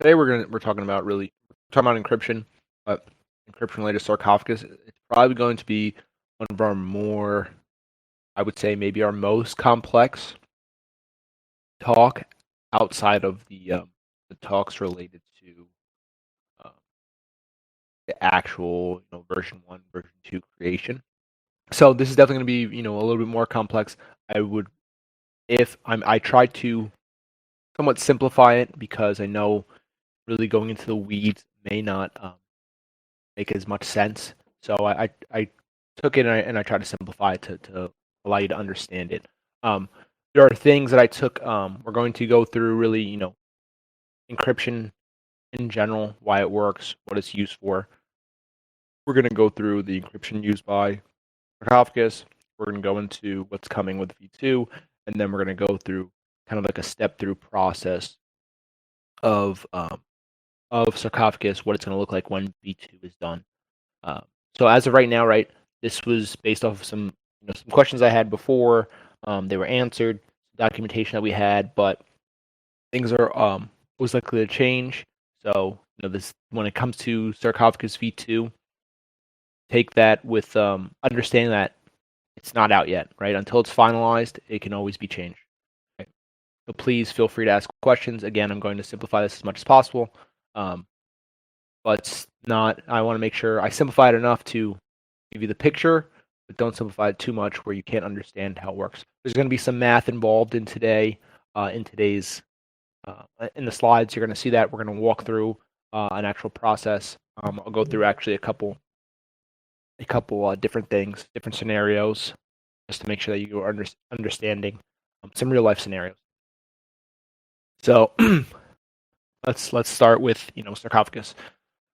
Today we're talking about encryption, but encryption related to Sarcophagus. It's probably going to be one of our more, I would say, maybe our most complex talk outside of the talks related to um, the actual version 1, version 2 creation. So this is definitely going to be a little bit more complex. I would I try to somewhat simplify it because I know really going into the weeds may not make as much sense. So I took it and I tried to simplify it to allow you to understand it. There are things that I took. We're going to go through really, encryption in general, why it works, what it's used for. We're going to go through the encryption used by Sarcophagus. We're going to go into what's coming with V2, and then we're going to go through kind of like a step-through process of Sarcophagus, what it's going to look like when V2 is done. So as of right now, right, this was based off of some some questions I had before. They were answered, documentation that we had, but things are was likely to change. So this when it comes to Sarcophagus V2, take that with understanding that it's not out yet, right? Until it's finalized, it can always be changed. Right? So please feel free to ask questions. Again, I'm going to simplify this as much as possible. But not. I want to make sure I simplify it enough to give you the picture, but don't simplify it too much where you can't understand how it works. There's going to be some math involved in today's in the slides. You're going to see that we're going to walk through an actual process. I'll go through actually a couple different things, different scenarios, just to make sure that you are understanding some real life scenarios. So let's start with Sarcophagus.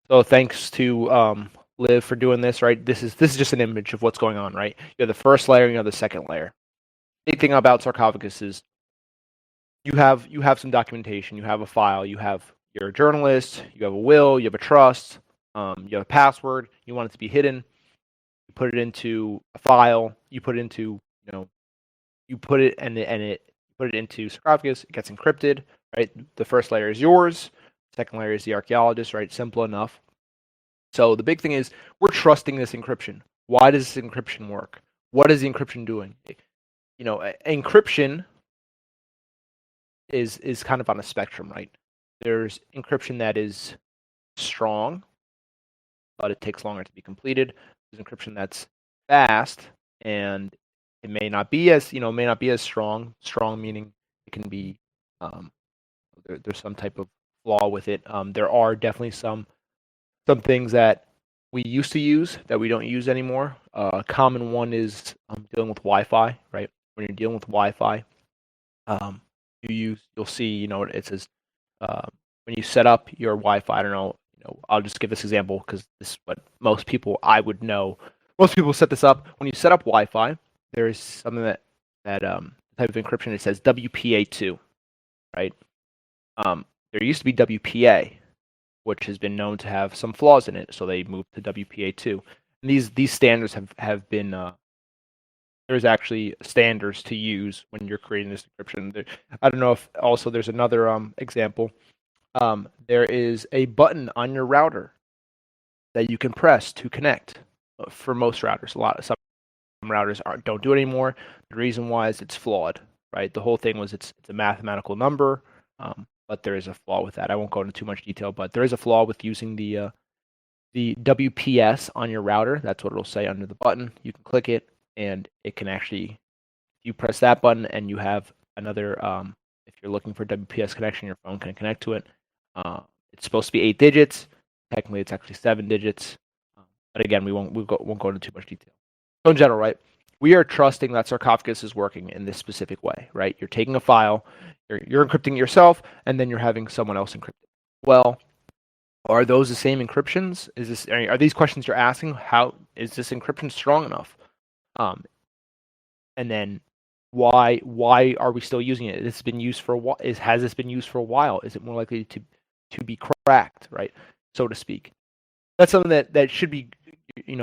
So thanks to Liv for doing this, right? This is just an image of what's going on, right? You have the first layer and you have the second layer. Big thing about Sarcophagus is you have some documentation, you have a file, you're a journalist, you have a will, you have a trust, you have a password, you want it to be hidden, you put it into a file, you put it into you put it into Sarcophagus, it gets encrypted, right? The first layer is yours, second layer is the archaeologist, right? Simple enough. So the big thing is we're trusting this encryption. Why does this encryption work? What is the encryption doing? Encryption is kind of on a spectrum, right? There's encryption that is strong, but it takes longer to be completed. There's encryption that's fast, and it may not be as strong. Strong meaning it can be there's some type of flaw with it. There are definitely some things that we used to use that we don't use anymore. A common one is dealing with Wi-Fi, right? When you're dealing with Wi-Fi, you'll see, it says when you set up your Wi-Fi. I don't know, I'll just give this example because this is what most people I would know. Most people set this up. When you set up Wi-Fi, there is something that type of encryption. It says WPA2, right? There used to be WPA, which has been known to have some flaws in it, so they moved to WPA2. And these standards have been there's actually standards to use when you're creating this encryption. I don't know if also there's another example. There is a button on your router that you can press to connect. For most routers, some routers don't do it anymore. The reason why is it's flawed, right? The whole thing was it's a mathematical number. But there is a flaw with that. I won't go into too much detail, but there is a flaw with using the WPS on your router. That's what it'll say under the button. You can click it, and it can actually, you press that button, and you have another. If you're looking for WPS connection, your phone can connect to it. It's supposed to be 8 digits. Technically, it's actually 7 digits. But again, we won't go into too much detail. So in general, right? We are trusting that Sarcophagus is working in this specific way, right? You're taking a file, you're encrypting it yourself, and then you're having someone else encrypt it. Well, are those the same encryptions? Are these questions you're asking? How is this encryption strong enough? And then why are we still using it? It's been used for a while. Has this been used for a while? Is it more likely to be cracked, right, so to speak? That's something that should be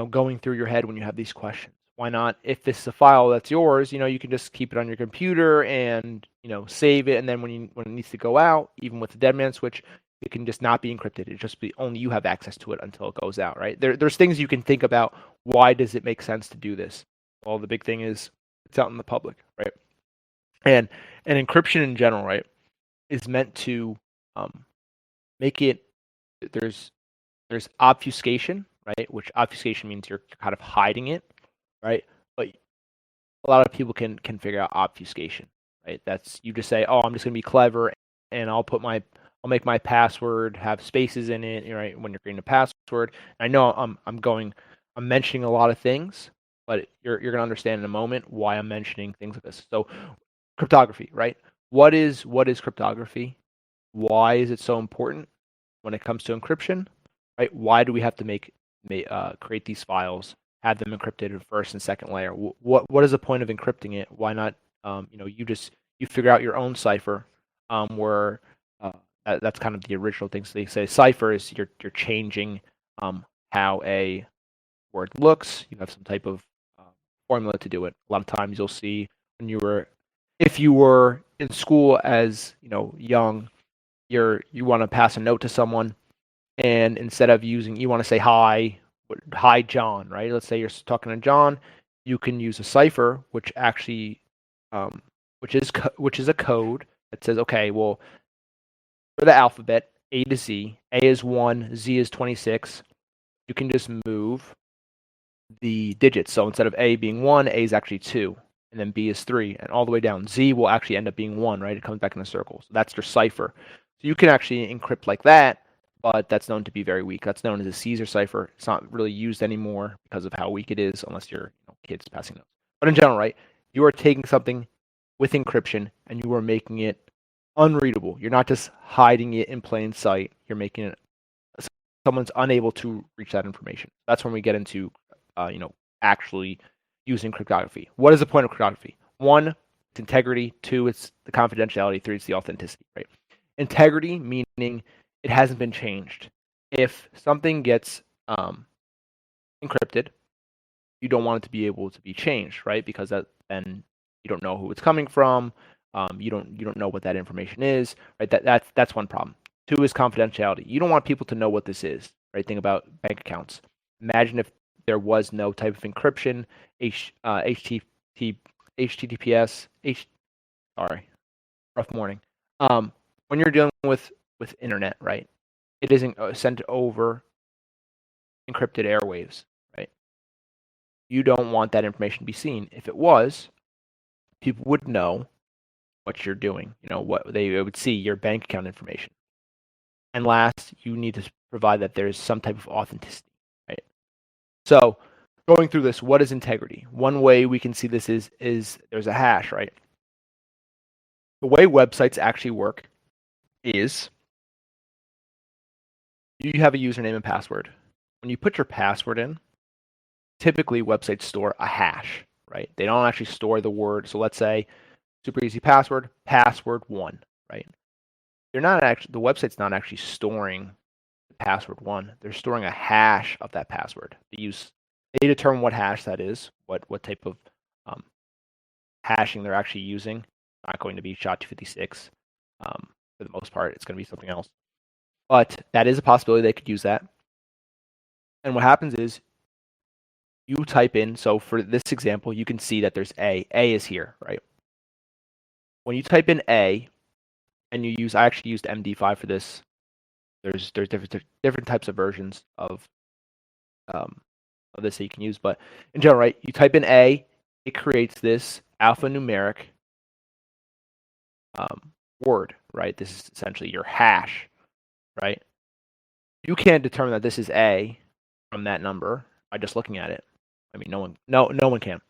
going through your head when you have these questions. Why not? If this is a file that's yours, you can just keep it on your computer and save it, and then when it needs to go out, even with the dead man switch, It can just not be encrypted. It just be only you have access to it until it goes out, right? There's things you can think about. Why does it make sense to do this? Well, the big thing is it's out in the public, right? And encryption in general, right, is meant to make it there's obfuscation, right? Which obfuscation means you're kind of hiding it, right? But a lot of people can figure out obfuscation, right? That's you just say, oh, I'm just gonna be clever, and I'll make my password have spaces in it, right? When you're creating a password, I know I'm mentioning a lot of things, but you're gonna understand in a moment why I'm mentioning things like this. So, cryptography, right? What is cryptography? Why is it so important when it comes to encryption? Right? Why do we have to create these files, have them encrypted in first and second layer? What is the point of encrypting it? Why not? You figure out your own cipher, where that's kind of the original thing. So they say cipher is you're changing how a word looks. You have some type of formula to do it. A lot of times you'll see if you were in school as young, you want to pass a note to someone, and instead of you want to say hi John, right? Let's say you're talking to John, you can use a cipher, which actually which is a code that says, okay, well, for the alphabet A to Z, A is 1, Z is 26. You can just move the digits. So instead of A being 1, A is actually 2, and then B is 3, and all the way down. Z will actually end up being 1, right? It comes back in a circle. So that's your cipher. So you can actually encrypt like that, but that's known to be very weak. That's known as a Caesar cipher. It's not really used anymore because of how weak it is, unless you're kids passing notes. But in general, right, you are taking something with encryption and you are making it unreadable. You're not just hiding it in plain sight. You're making it someone's unable to reach that information. That's when we get into actually using cryptography. What is the point of cryptography? 1, it's integrity. 2, it's the confidentiality. 3, it's the authenticity, right? Integrity meaning it hasn't been changed. If something gets encrypted, you don't want it to be able to be changed, right? Because then you don't know who it's coming from. You don't know what that information is, right? That's one problem. 2 is confidentiality. You don't want people to know what this is, right? Think about bank accounts. Imagine if there was no type of encryption, HTTPS, sorry, rough morning. When you're dealing with internet, right? It isn't sent over encrypted airwaves, right? You don't want that information to be seen. If it was, people would know what you're doing. What they would see your bank account information. And last, you need to provide that there's some type of authenticity, right? So, going through this, what is integrity? One way we can see this is there's a hash, right? The way websites actually work is you have a username and password. When you put your password in, typically websites store a hash, right? They don't actually store the word. So let's say super easy password 1, right? The website's not actually storing the password 1. They're storing a hash of that password. They determine what hash that is, what type of hashing they're actually using. It's not going to be SHA-256. For the most part, it's going to be something else. But that is a possibility they could use that. And what happens is you type in, so for this example, you can see that there's A. A is here, right? When you type in A, and I actually used MD5 for this. There's different types of versions of this that you can use, but in general, right? You type in A, it creates this alphanumeric word, right? This is essentially your hash, right? You can't determine that this is A from that number by just looking at it. I mean, no one can.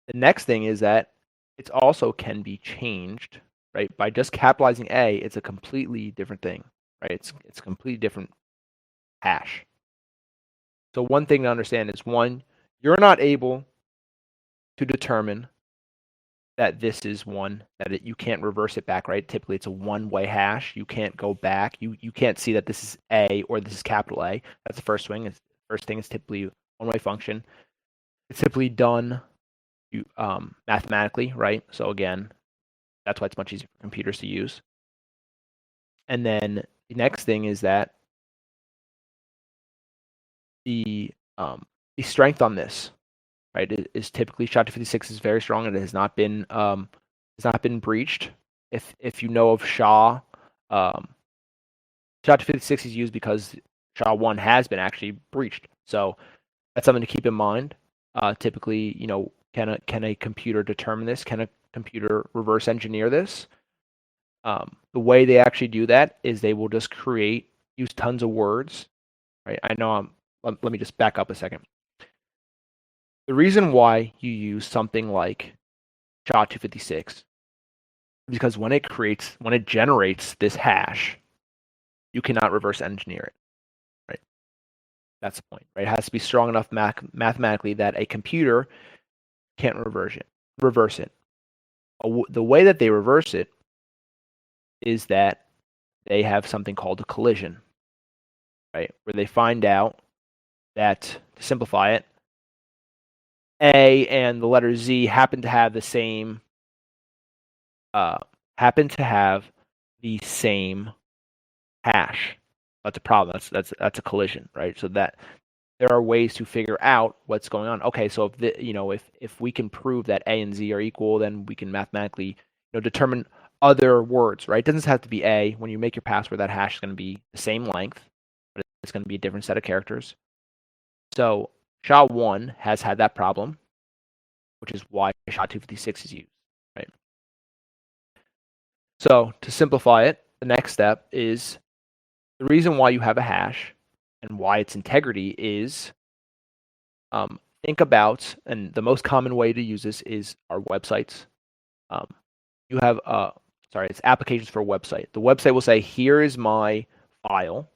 The next thing is that it also can be changed, right? By just capitalizing A, it's a completely different thing, right? It's a completely different hash. So one thing to understand is, one, you're not able to determine that this is one, that you can't reverse it back, right? Typically, it's a one-way hash. You can't go back. You can't see that this is A or this is capital A. That's the first thing. First thing is typically a one-way function. It's typically done mathematically, right? So again, that's why it's much easier for computers to use. And then the next thing is that the strength on this, right, is typically SHA-256 is very strong, and it has not been breached. If you know of SHA, SHA-256 is used because SHA-1 has been actually breached. So that's something to keep in mind. Typically, can a computer determine this? Can a computer reverse engineer this? The way they actually do that is they will just use tons of words, right? I know let me just back up a second. The reason why you use something like SHA-256 is because when it generates this hash, you cannot reverse engineer it, right? That's the point, right? It has to be strong enough mathematically that a computer can't reverse it. The way that they reverse it is that they have something called a collision, right? Where they find out that, to simplify it, A and the letter Z happen to have the same hash. That's a problem. That's a collision, right? So that there are ways to figure out what's going on. Okay, so if we can prove that A and Z are equal, then we can mathematically determine other words, right? It doesn't have to be A. When you make your password, that hash is going to be the same length, but it's going to be a different set of characters. So SHA-1 has had that problem, which is why SHA-256 is used, right? So to simplify it, the next step is the reason why you have a hash and why its integrity is, think about, and the most common way to use this is our websites. You have, it's applications for a website. The website will say, here is my file.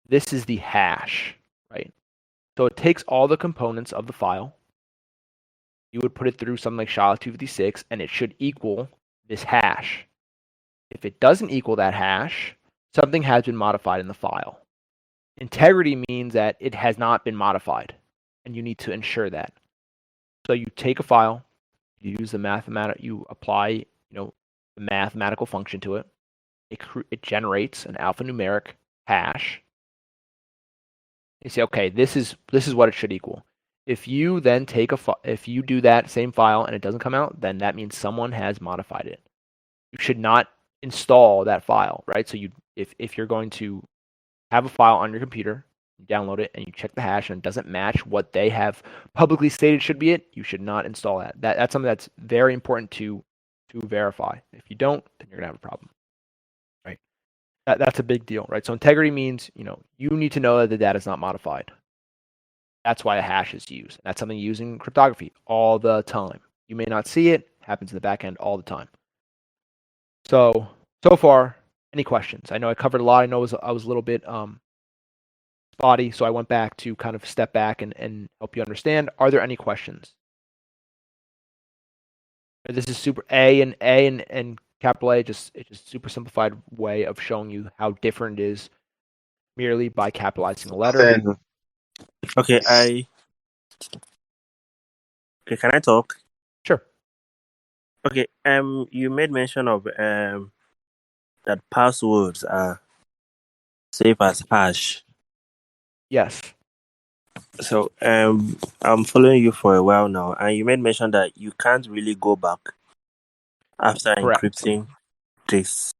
This is the hash, right? So it takes all the components of the file. You would put it through something like SHA-256, and it should equal this hash. If it doesn't equal that hash, something has been modified in the file. Integrity means that it has not been modified, and you need to ensure that. So you take a file, you use you apply, the mathematical function to it. It generates an alphanumeric hash. You say, okay, this is what it should equal. If you then if you do that same file and it doesn't come out, then that means someone has modified it. You should not install that file, right? So if you're going to have a file on your computer, you download it and you check the hash and it doesn't match what they have publicly stated should be it, you should not install that. That's something that's very important to verify. If you don't, then you're gonna have a problem, right? That's a big deal, right? So integrity means you need to know that the data is not modified. That's why a hash is used. That's something used in cryptography all the time. You may not see it, happens in the back end all the time. So far, any questions? I know I covered a lot. I know I was a little bit spotty, so I went back to kind of step back and help you understand. Are there any questions? This is super A and capital A. It's just super simplified way of showing you how different it is merely by capitalizing a letter. Okay, can I talk? Sure. Okay, you made mention of that passwords are safe as hash. Yes. So I'm following you for a while now, and you made mention that you can't really go back after Correct. encrypting this.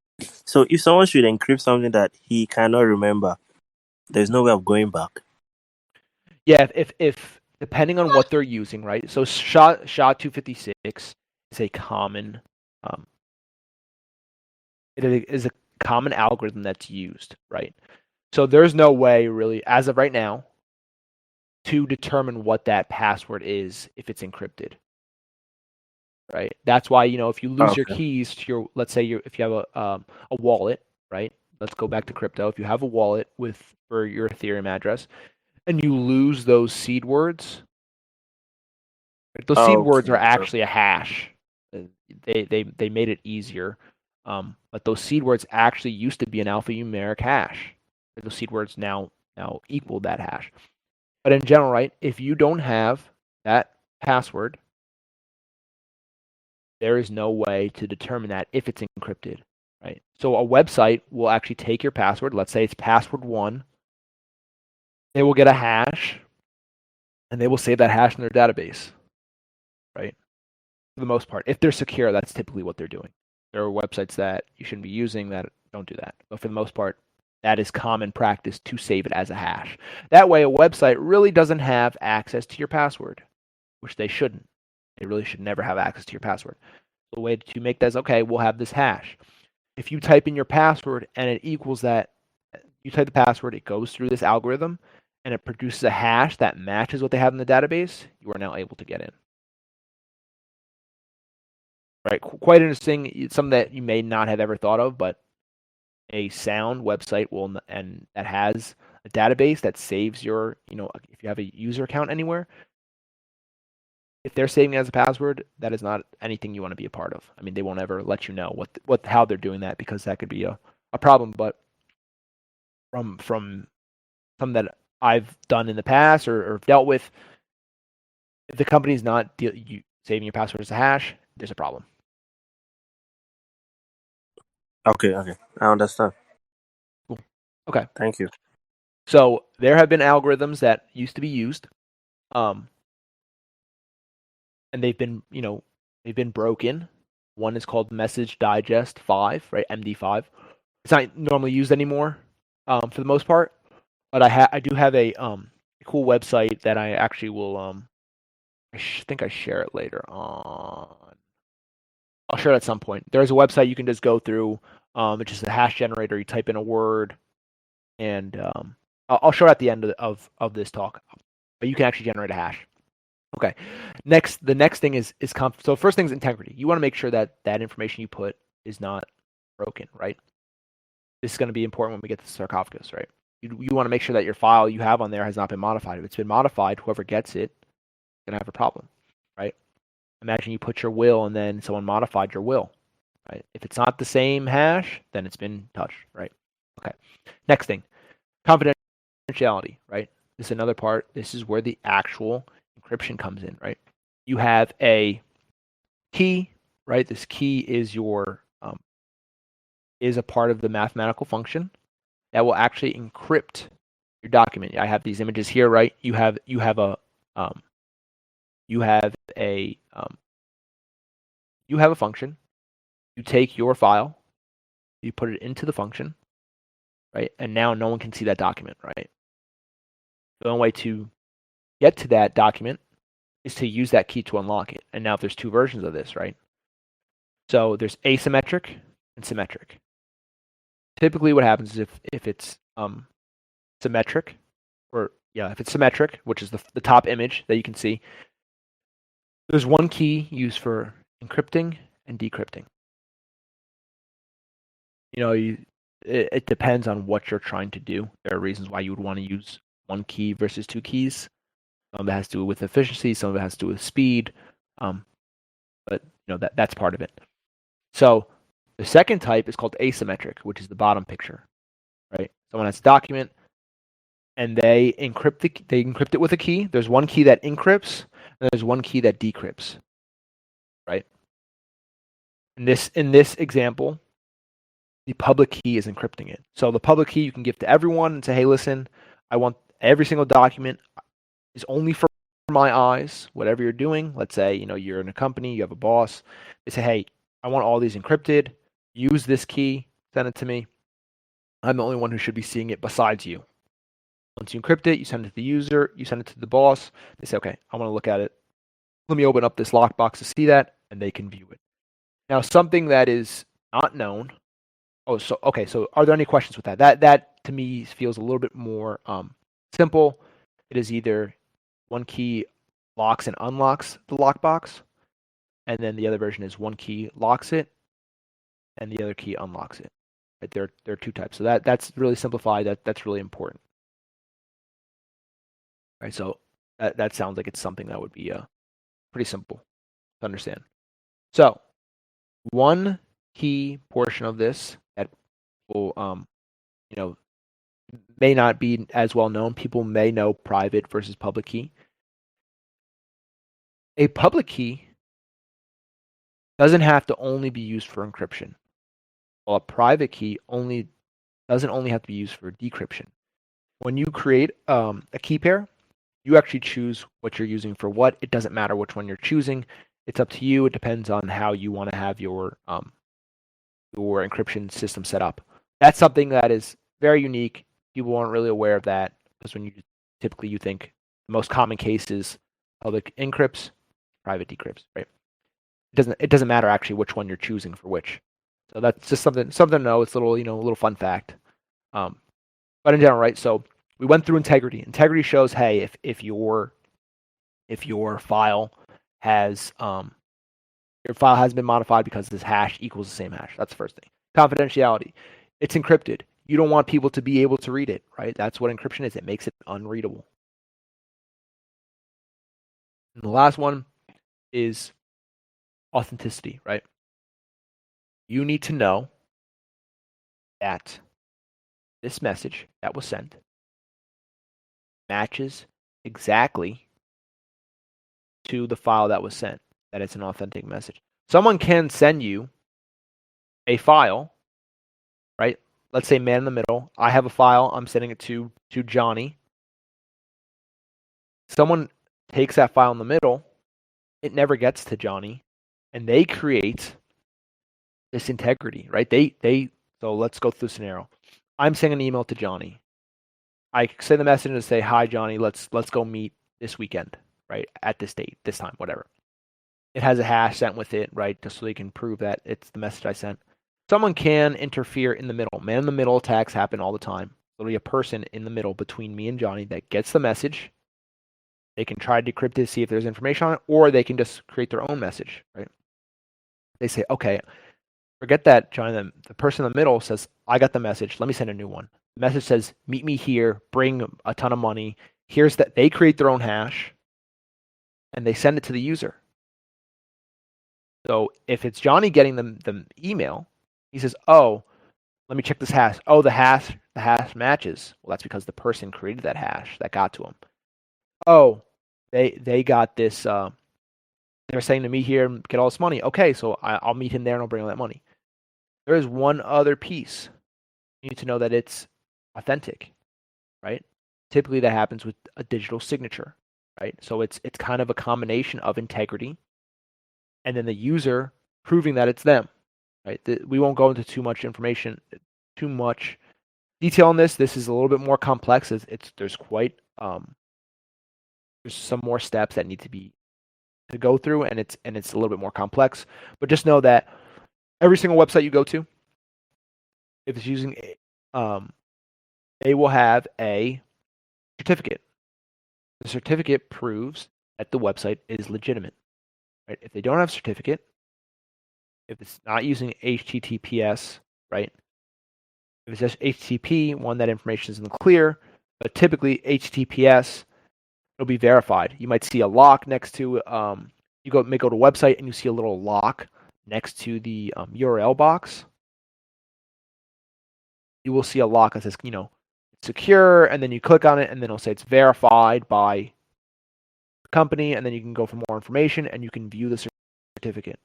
So if someone should encrypt something that he cannot remember, there's no way of going back. Yeah, if depending on what they're using, right? So SHA-256 is a common it is a common algorithm that's used, right? So there's no way really, as of right now, to determine what that password is if it's encrypted, right? That's why if you lose your keys to your, let's say if you have a wallet, right? Let's go back to crypto. If you have a wallet for your Ethereum address, and you lose those seed words, right? Those seed words are actually a hash. They made it easier, but those seed words actually used to be an alphanumeric hash. Those seed words now equal that hash. But in general, right, if you don't have that password, there is no way to determine that if it's encrypted, right? So a website will actually take your password. Let's say it's password 1. They will get a hash, and they will save that hash in their database, right? For the most part, if they're secure, that's typically what they're doing. There are websites that you shouldn't be using that don't do that, but for the most part, that is common practice to save it as a hash. That way, a website really doesn't have access to your password, which they shouldn't. They really should never have access to your password. The way to make that is, okay, we'll have this hash. If you type in your password and it equals that, you type the password, it goes through this algorithm, and it produces a hash that matches what they have in the database, you are now able to get in. Right? Quite interesting. It's something that you may not have ever thought of, but a sound website will, and that has a database that saves your, if you have a user account anywhere, if they're saving it as a password, that is not anything you want to be a part of. I mean, they won't ever let you know how they're doing that, because that could be a problem. But from some that I've done in the past or dealt with, if the company's not saving your password as a hash, there's a problem. Okay, I understand. Cool. Okay. Thank you. So there have been algorithms that used to be used, and they've been broken. One is called Message Digest 5, right? MD5. It's not normally used anymore, for the most part. But I do have a cool website that I actually will I think I share it later on. I'll share it at some point. There's a website you can just go through. It's just a hash generator. You type in a word, and I'll show it at the end of this talk. But you can actually generate a hash. Okay. The next thing is so first thing is integrity. You want to make sure that information you put is not broken, right? This is going to be important when we get to Sarcophagus, right? You want to make sure that your file you have on there has not been modified. If it's been modified, whoever gets it is going to have a problem, right? Imagine you put your will and then someone modified your will, right? If it's not the same hash, then it's been touched, right? Okay. Next thing, confidentiality, right? This is another part. This is where the actual encryption comes in, right? You have a key, right? This key is is a part of the mathematical function that will actually encrypt your document. I have these images here, right? You have a function. You take your file, you put it into the function, right? And now no one can see that document, right? The only way to get to that document is to use that key to unlock it. And now there's two versions of this, right? So there's asymmetric and symmetric. Typically what happens is if it's symmetric, if it's symmetric, which is the top image that you can see, there's one key used for encrypting and decrypting. It depends on what you're trying to do. There are reasons why you would want to use one key versus two keys. Some of it has to do with efficiency, some of it has to do with speed, but that's part of it. So the second type is called asymmetric, which is the bottom picture, right? Someone has a document, and they encrypt it with a key. There's one key that encrypts, and there's one key that decrypts, right? In this example, the public key is encrypting it. So the public key you can give to everyone and say, hey, listen, I want every single document is only for my eyes, whatever you're doing. Let's say, you're in a company, you have a boss. They say, hey, I want all these encrypted. Use this key, send it to me. I'm the only one who should be seeing it besides you. Once you encrypt it, you send it to the user, you send it to the boss. They say, okay, I want to look at it. Let me open up this lockbox to see that, and they can view it. Now, something that is not known. So are there any questions with that? That to me feels a little bit more simple. It is either one key locks and unlocks the lockbox, and then the other version is one key locks it, and the other key unlocks it. Right? There are two types. So that's really simplified. That's really important. Right? So that sounds like it's something that would be pretty simple to understand. So one key portion of this that will may not be as well known. People may know private versus public key. A public key doesn't have to only be used for encryption. Well, a private key doesn't only have to be used for decryption. When you create a key pair, you actually choose what you're using for what. It doesn't matter which one you're choosing. It's up to you. It depends on how you want to have your encryption system set up. That's something that is very unique. People aren't really aware of that because when you typically you think the most common case is public encrypts, private decrypts, right? It doesn't matter actually which one you're choosing for which. So that's just something to know. It's a little fun fact. But in general, right? So we went through integrity. Integrity shows, hey, if your file has been modified because this hash equals the same hash. That's the first thing. Confidentiality. It's encrypted. You don't want people to be able to read it, right? That's what encryption is. It makes it unreadable. And the last one is authenticity, right? You need to know that this message that was sent matches exactly to the file that was sent, that it's an authentic message. Someone can send you a file, right? Let's say man in the middle. I have a file. I'm sending it to Johnny. Someone takes that file in the middle. It never gets to Johnny, and they create this integrity, right? So let's go through the scenario. I'm sending an email to Johnny. I send the message and say, "Hi, Johnny. Let's go meet this weekend, right? At this date, this time, whatever." It has a hash sent with it, right? Just so they can prove that it's the message I sent. Someone can interfere in the middle. Man in the middle attacks happen all the time. There'll be a person in the middle between me and Johnny that gets the message. They can try to decrypt it, see if there's information on it, or they can just create their own message, right? They say, okay, forget that, Johnny. The person in the middle says, I got the message. Let me send a new one. The message says, meet me here, bring a ton of money. Here's that. They create their own hash, and they send it to the user. So if it's Johnny getting the email, he says, oh, let me check this hash. Oh, the hash matches. Well, that's because the person created that hash that got to him. Oh, they got this. They're saying to me here, get all this money. Okay, so I'll meet him there and I'll bring all that money. There is one other piece. You need to know that it's authentic, right? Typically, that happens with a digital signature, right? So it's kind of a combination of integrity and then the user proving that it's them, right? We won't go into too much detail on this. This is a little bit more complex. There's some more steps that need to go through, and it's a little bit more complex. But just know that every single website you go to, if it's using, they will have a certificate. The certificate proves that the website is legitimate, right? If they don't have a certificate, if it's not using HTTPS, right? If it's just HTTP, that information isn't clear. But typically, HTTPS, it'll be verified. You might see a lock next to may go to a website and you see a little lock next to the URL box. You will see a lock that says, secure, and then you click on it, and then it'll say it's verified by the company, and then you can go for more information, and you can view the certificate.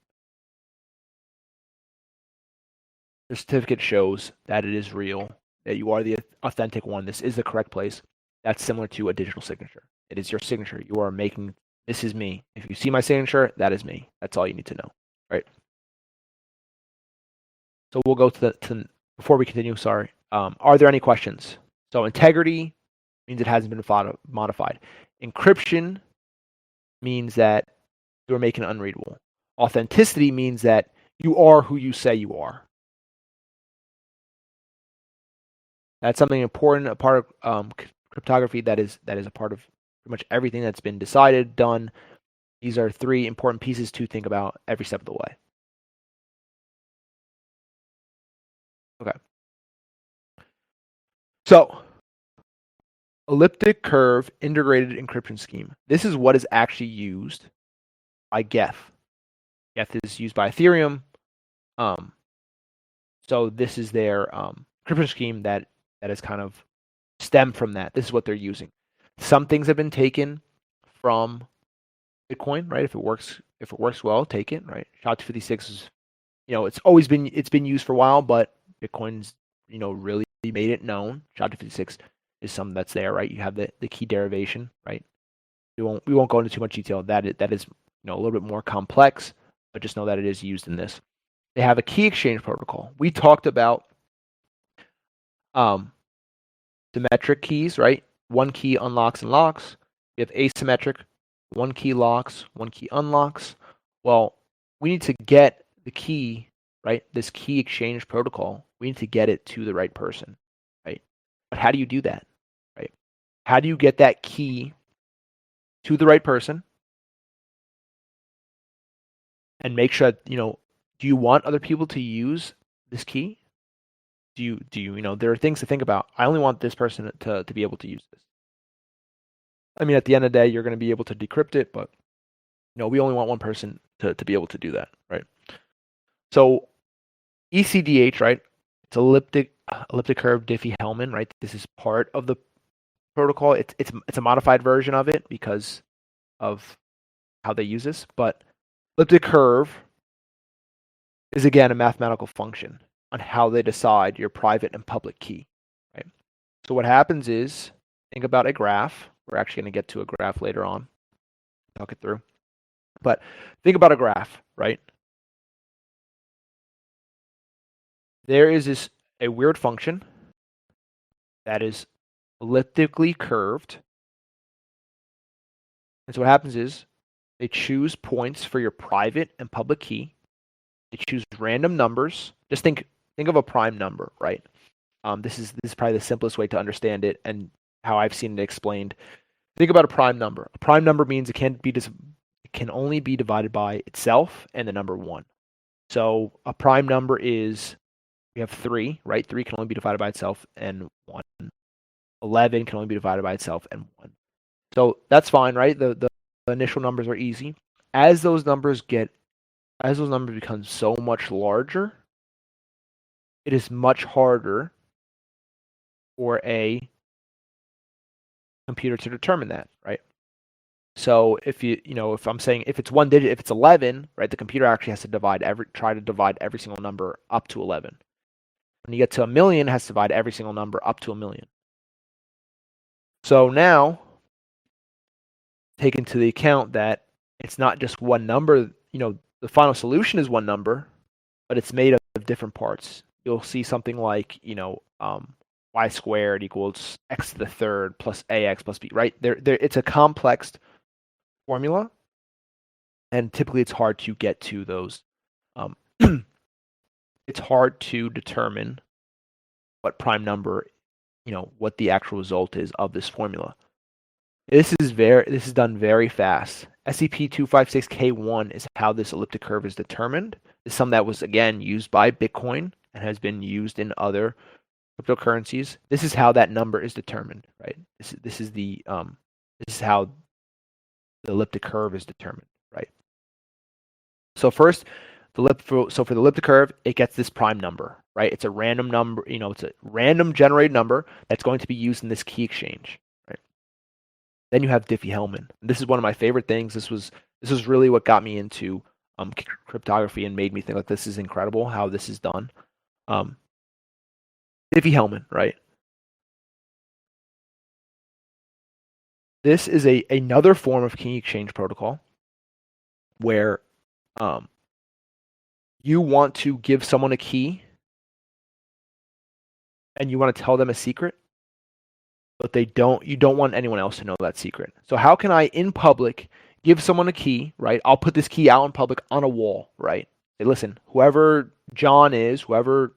The certificate shows that it is real, that you are the authentic one. This is the correct place. That's similar to a digital signature. It is your signature. You are making, this is me. If you see my signature, that is me. That's all you need to know, right? So we'll go before we continue, sorry. Are there any questions? So integrity means it hasn't been modified. Encryption means that you're making it unreadable. Authenticity means that you are who you say you are. That's something important, a part of cryptography that is a part of pretty much everything that's been decided, done. These are 3 important pieces to think about every step of the way. Okay. So, elliptic curve integrated encryption scheme. This is what is actually used by Geth. Geth is used by Ethereum. So this is their encryption scheme that is kind of stemmed from that. This is what they're using. Some things have been taken from Bitcoin, right? If it works well, take it, right? SHA-256 is it's been used for a while, but Bitcoin's really made it known. SHA-256 is something that's there, right? You have the key derivation, right? We won't go into too much detail. That is a little bit more complex, but just know that it is used in this. They have a key exchange protocol. We talked about symmetric keys, right? One key unlocks and locks. We have asymmetric, one key locks, one key unlocks. Well, we need to get the key, right? This key exchange protocol, we need to get it to the right person, right? But how do you do that, right? How do you get that key to the right person and make sure that, do you want other people to use this key? Do you there are things to think about. I only want this person to be able to use this. I mean, at the end of the day, you're going to be able to decrypt it, but we only want one person to be able to do that, right? So ECDH, right? It's elliptic curve Diffie-Hellman, right? This is part of the protocol. It's a modified version of it because of how they use this, but elliptic curve is again a mathematical function on how they decide your private and public key, right? So what happens is, think about a graph. We're actually going to get to a graph later on, talk it through. But think about a graph, right? There is a weird function that is elliptically curved. And so what happens is they choose points for your private and public key. They choose random numbers. Just think of a prime number, right? This is probably the simplest way to understand it and how I've seen it explained. Think about a prime number. A prime number means it can only be divided by itself and the number 1. So a prime number is, we have 3, right? 3 can only be divided by itself and 1. 11 can only be divided by itself and 1. So that's fine, right? The initial numbers are easy. As those numbers become so much larger, it is much harder for a computer to determine that, right? So if if I'm saying if it's one digit, if it's 11, right, the computer actually has to try to divide every single number up to 11. When you get to 1,000,000, it has to divide every single number up to 1,000,000. So now, take into the account that it's not just one number. The final solution is one number, but it's made of different parts. You'll see something like y squared equals x to the third plus ax plus b, right? It's a complex formula, and typically it's hard to get to those. It's hard to determine what prime number, what the actual result is of this formula. This is done very fast. SCP-256K1 is how this elliptic curve is determined. It's something that was again used by Bitcoin and has been used in other cryptocurrencies. This is how that number is determined, right? This is how the elliptic curve is determined, right? So first, for the elliptic curve, it gets this prime number, right? It's a random number, it's a random generated number that's going to be used in this key exchange, right? Then you have Diffie-Hellman. This is one of my favorite things. This was really what got me into cryptography and made me think like this is incredible how this is done. Diffie-Hellman, right? This is another form of key exchange protocol where you want to give someone a key and you want to tell them a secret, but you don't want anyone else to know that secret. So how can I, in public, give someone a key, right? I'll put this key out in public on a wall, right? Say, listen, whoever John is, whoever,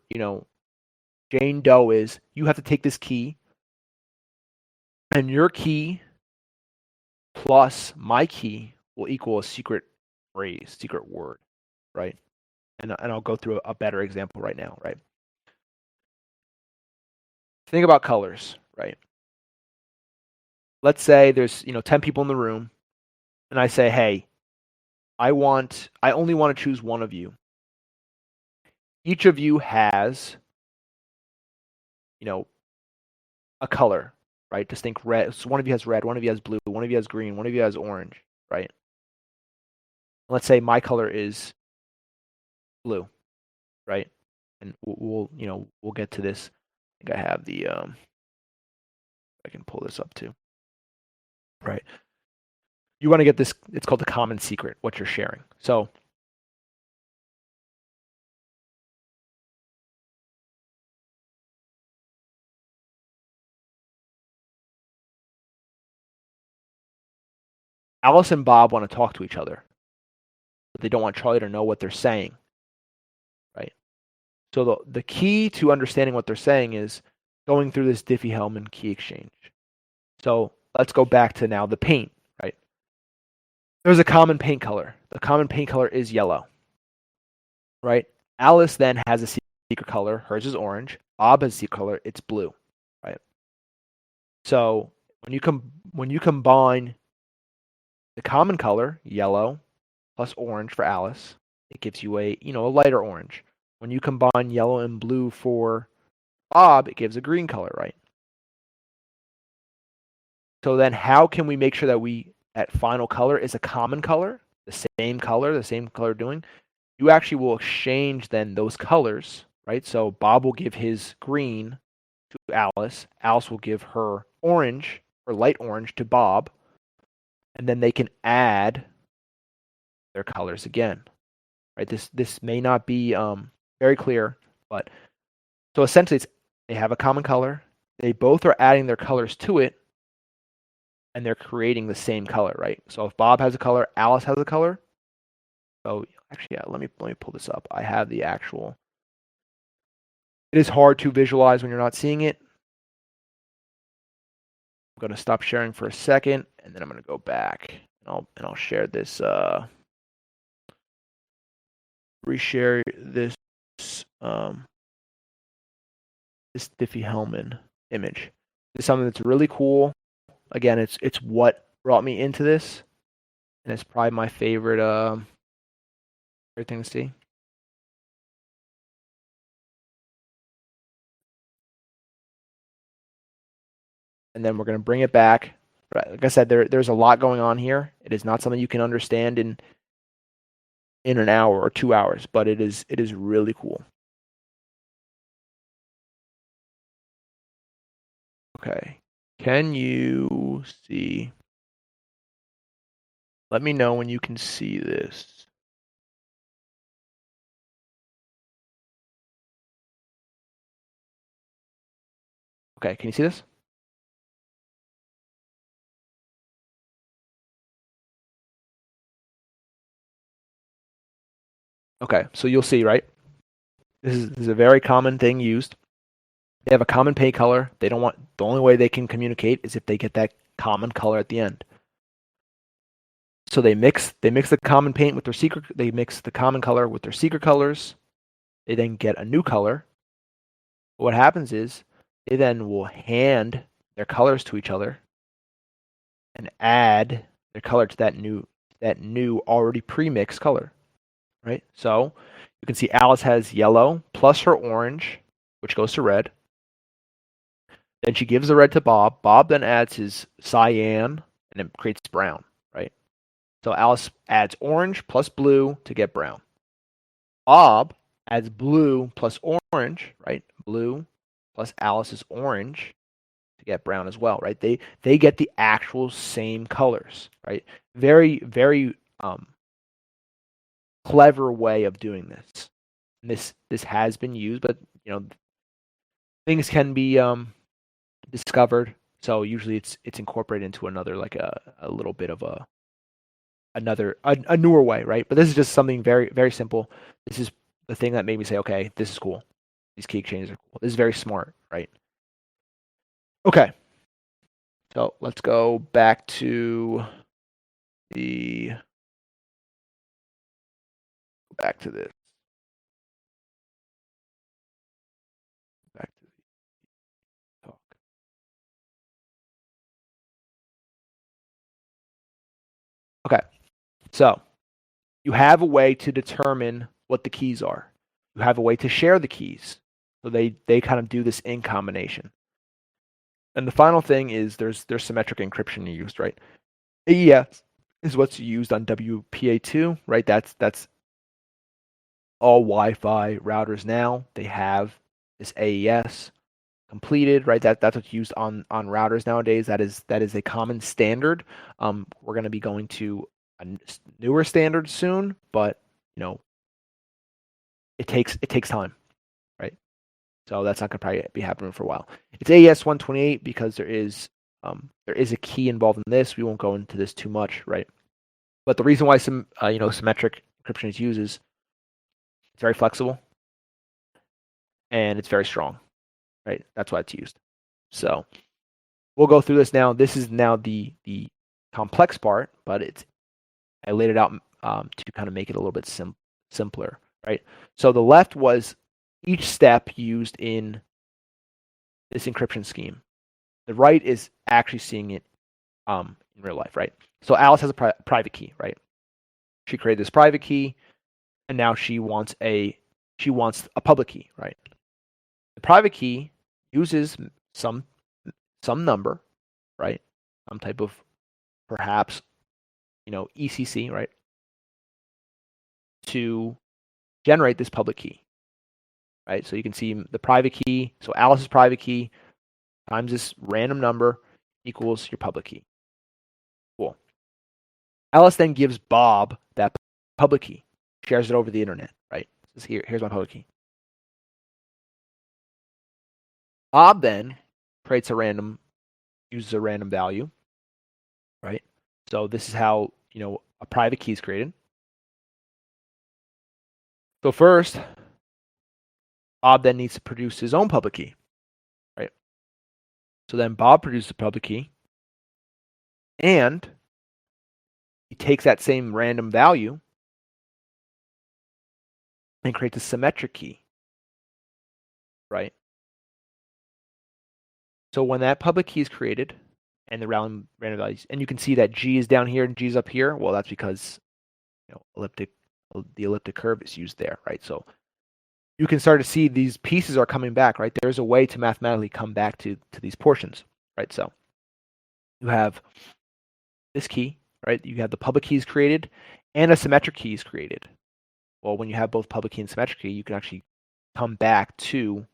Jane Doe is, you have to take this key, and your key plus my key will equal a secret phrase, secret word, right? And I'll go through a better example right now, right? Think about colors, right? Let's say there's 10 people in the room, and I say, hey, I only want to choose one of you. Each of you has a color, right? Just think red. So one of you has red, one of you has blue, one of you has green, one of you has orange, right? Let's say my color is blue. right? And we'll get to this. I think I have the I can pull this up too. Right. You want to get this, it's called the common secret, what you're sharing. So Alice and Bob want to talk to each other, but they don't want Charlie to know what they're saying. Right. So the key to understanding what they're saying is going through this Diffie-Hellman key exchange. So let's go back to now the paint, right? There's a common paint color. The common paint color is yellow, right? Alice then has a secret color. Hers is orange. Bob has a secret color. It's blue, right? So when you combine the common color, yellow, plus orange for Alice, it gives you a lighter orange. When you combine yellow and blue for Bob, it gives a green color, right? So then how can we make sure that that final color is a common color, the same color doing? You actually will exchange then those colors, right? So Bob will give his green to Alice. Alice will give her orange or light orange to Bob. And then they can add their colors again, right? This may not be very clear, but so essentially they have a common color. They both are adding their colors to it, and they're creating the same color, right? So if Bob has a color, Alice has a color. So actually, yeah, let me pull this up. I have the actual. It is hard to visualize when you're not seeing it. I'm going to stop sharing for a second, and then I'm going to go back and I'll share this. Reshare this this Diffie-Hellman image. It's something that's really cool. Again, it's what brought me into this, and it's probably my favorite thing to see. And then we're going to bring it back. Like I said, there's a lot going on here. It is not something you can understand in an hour or 2 hours, but it is really cool. Okay. Can you see? Let me know when you can see this. Okay, can you see this? Okay, so you'll see, right? This is a very common thing used. They have a common paint color. They don't want, the only way they can communicate is if they get that common color at the end. So they mix the common paint with their secret. They mix the common color with their secret colors. They then get a new color. What happens is they then will hand their colors to each other and add their color to that new already pre-mixed color, right? So you can see Alice has yellow plus her orange, which goes to red. Then she gives the red to Bob. Bob then adds his cyan, and it creates brown, right? So Alice adds orange plus blue to get brown. Bob adds blue plus orange, right? Blue plus Alice's orange to get brown as well, right? They get the actual same colors, right? Very, very clever way of doing this. And this has been used, but things can be discovered. So usually it's incorporated into another, like a little bit of a newer way, right? But this is just something very, very simple. This is the thing that made me say, okay, this is cool. These key exchanges are cool. This is very smart, right? Okay. So let's go back to this. Back to the talk. Okay. So you have a way to determine what the keys are. You have a way to share the keys. So they kind of do this in combination. And the final thing is there's symmetric encryption used, right? AES is what's used on WPA2, right? That's all Wi-Fi routers now, they have this AES completed, right? That's what's used on routers nowadays. That is a common standard. We're going to be going to a newer standard soon, but it takes time, right? So that's not going to probably be happening for a while. It's AES 128 because there is a key involved in this. We won't go into this too much, right? But the reason why some symmetric encryption is used is it's very flexible and it's very strong, right? That's why it's used. So we'll go through this now. This is now the complex part, but I laid it out to kind of make it a little bit simpler, right? So the left was each step used in this encryption scheme. The right is actually seeing it in real life, right? So Alice has a private key, right? She created this private key, and now she wants a public key, right? The private key uses some number, right? Some type of perhaps ECC, right? To generate this public key, right? So you can see the private key. So Alice's private key times this random number equals your public key. Cool. Alice then gives Bob that public key, shares it over the internet, right? Says, here's my public key. Bob then uses a random value, right? So this is how a private key is created. So first, Bob then needs to produce his own public key, right? So then Bob produces a public key, and he takes that same random value and creates a symmetric key, right? So when that public key is created and the random values, and you can see that G is down here and G is up here, well, that's because the elliptic curve is used there, right? So you can start to see these pieces are coming back, right? There's a way to mathematically come back to these portions, right? So you have this key, right? You have the public keys created and a symmetric key is created. Well, when you have both public key and symmetric key, you can actually come back to